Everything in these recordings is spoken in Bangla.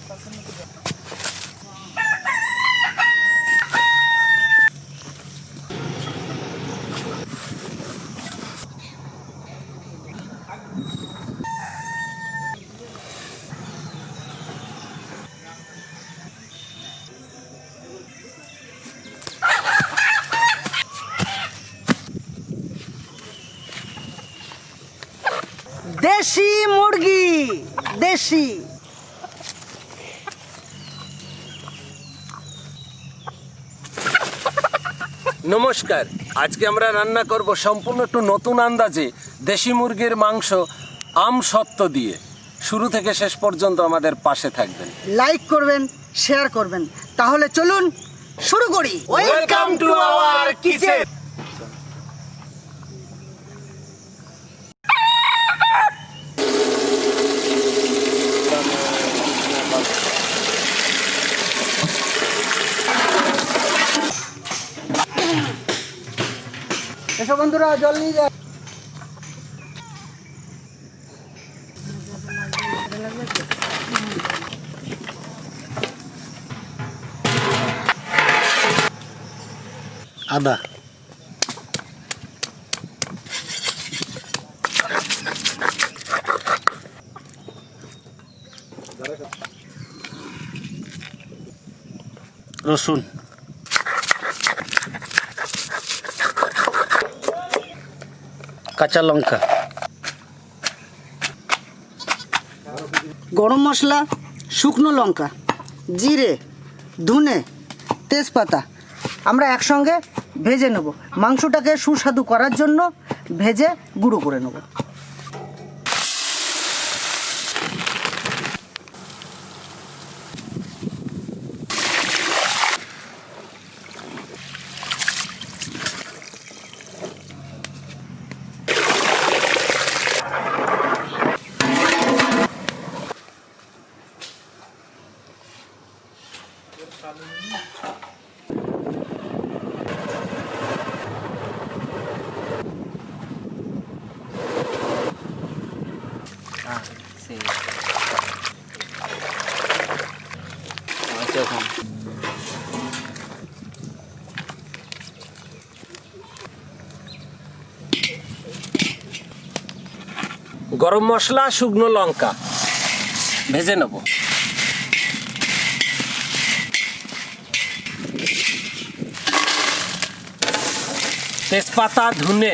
দেশি মুরগি, দেশি। নমস্কার, আজকে আমরা রান্না করব সম্পূর্ণ একটু নতুন আন্দাজে দেশি মুরগির মাংস আম সত্ত্ব দিয়ে। শুরু থেকে শেষ পর্যন্ত আমাদের পাশে থাকবেন, লাইক করবেন, শেয়ার করবেন। তাহলে চলুন শুরু করি। Welcome to our kitchen. এসো বন্ধুরা, জল নিয়ে যায়। আদা, রসুন, কাঁচা লঙ্কা, গরম মশলা, শুকনো লঙ্কা, জিরে, ধনে, তেজপাতা আমরা একসঙ্গে ভেজে নেব। মাংসটাকে সুস্বাদু করার জন্য ভেজে গুঁড়ো করে নেব। গরম মশলা, শুকনো লঙ্কা ভেজে নেব। তেজপাতা, ধনে,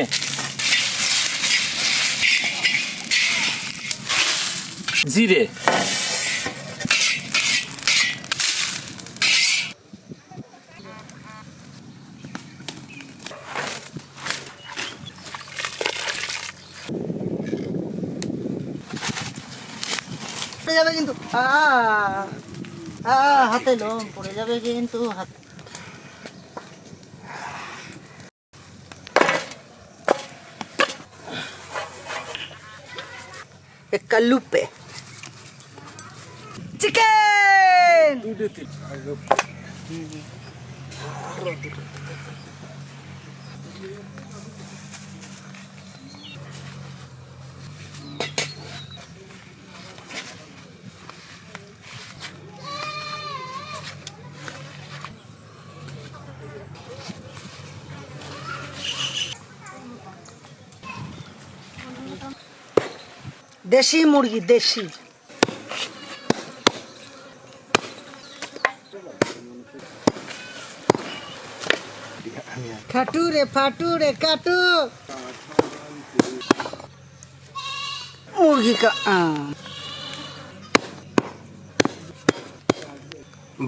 জিরে, পড়ে যাবে কিন্তু, হাতে লোম পড়ে যাবে কিন্তু। কালুপে চিকেন, দেশি মুরগি, দেশি। খাটু রে ফাটু রে কাটু মুরগি কা।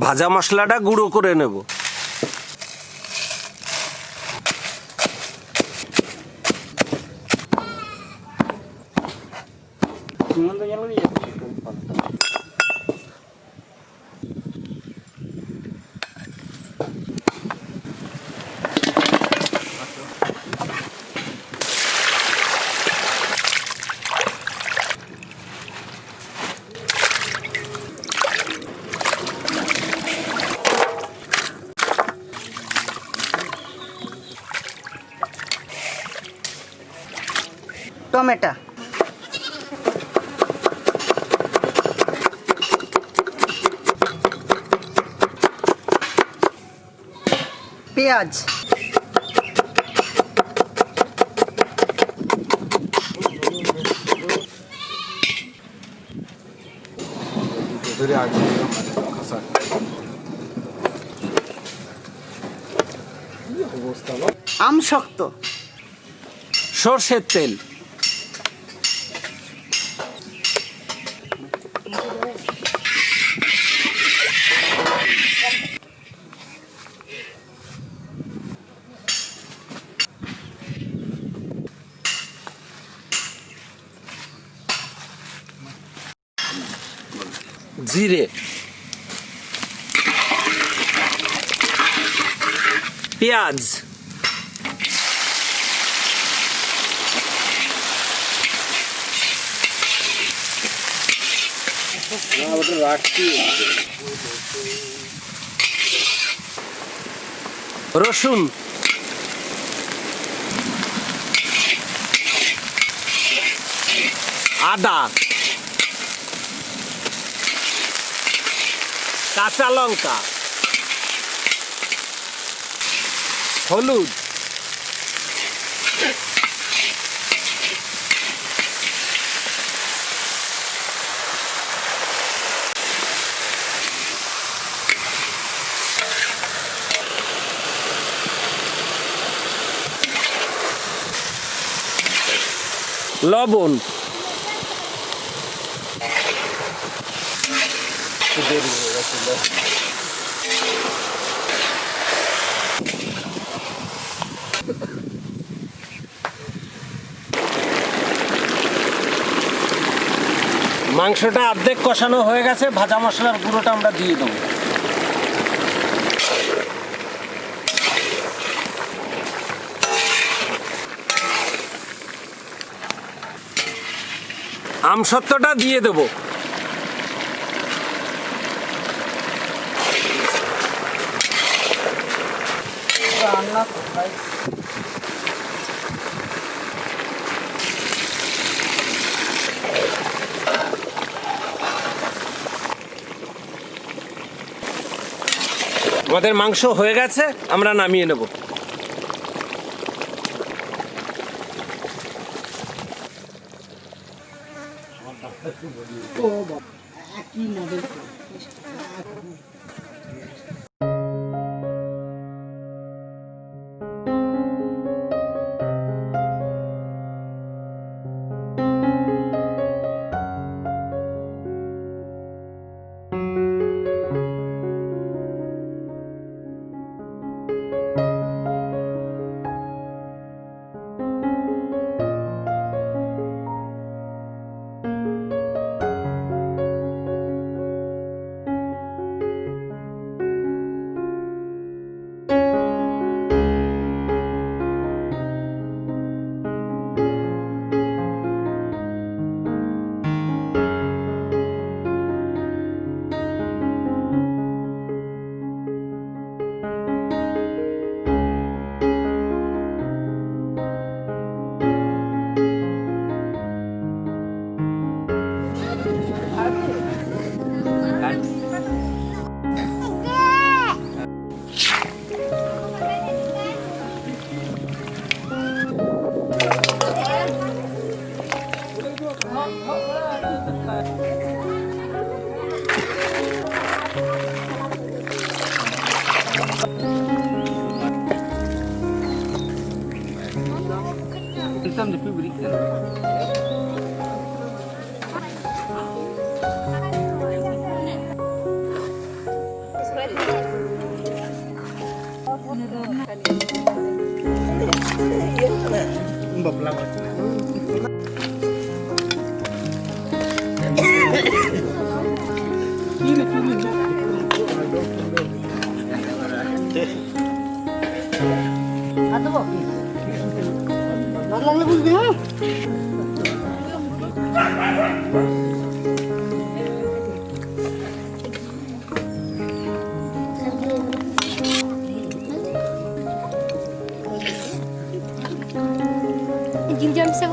ভাজা মশলাটা গুঁড়ো করে নেব। টমেটো, পেঁয়াজ, আম শক্ত, সর্ষের তেল, জিরে, পেঁয়াজ, রসুন, আদা, কাঁচা লঙ্কা, হলুদ, লবণ, মাংসটা অর্ধেক কষানো হয়ে গেছে, ভাজা মশলার গুঁড়োটা আমরা দিয়ে দেবো। আমসত্ত্বটা দিয়ে দেবো। আমাদের মাংস হয়ে গেছে, আমরা নামিয়ে নেব। Jam saya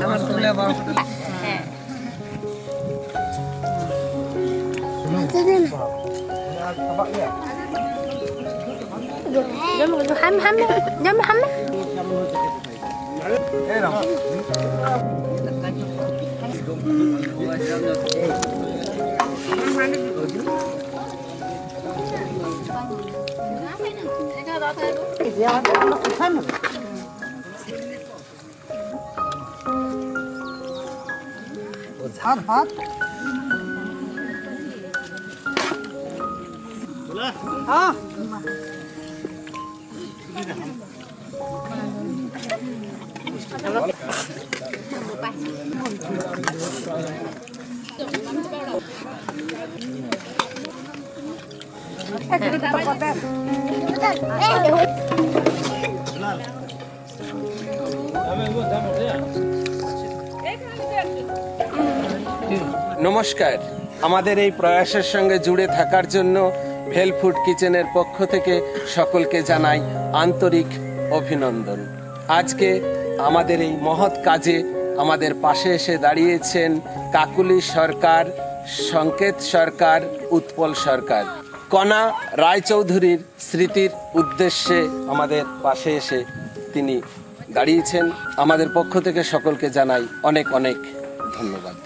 হাত হাত হ্যাঁ নমস্কার, আমাদের এই প্রয়াসের সঙ্গে জুড়ে থাকার জন্য ভেল ফুড কিচেনের পক্ষ থেকে সকলকে জানাই আন্তরিক অভিনন্দন। আজকে আমাদের এই মহৎ কাজে আমাদের পাশে এসে দাঁড়িয়েছেন কাকুলি সরকার, সংকেত সরকার, উৎপল সরকার। কণা রায়চৌধুরীর স্মৃতির উদ্দেশ্যে আমাদের পাশে এসে তিনি দাঁড়িয়েছেন। আমাদের পক্ষ থেকে সকলকে জানাই অনেক অনেক ধন্যবাদ।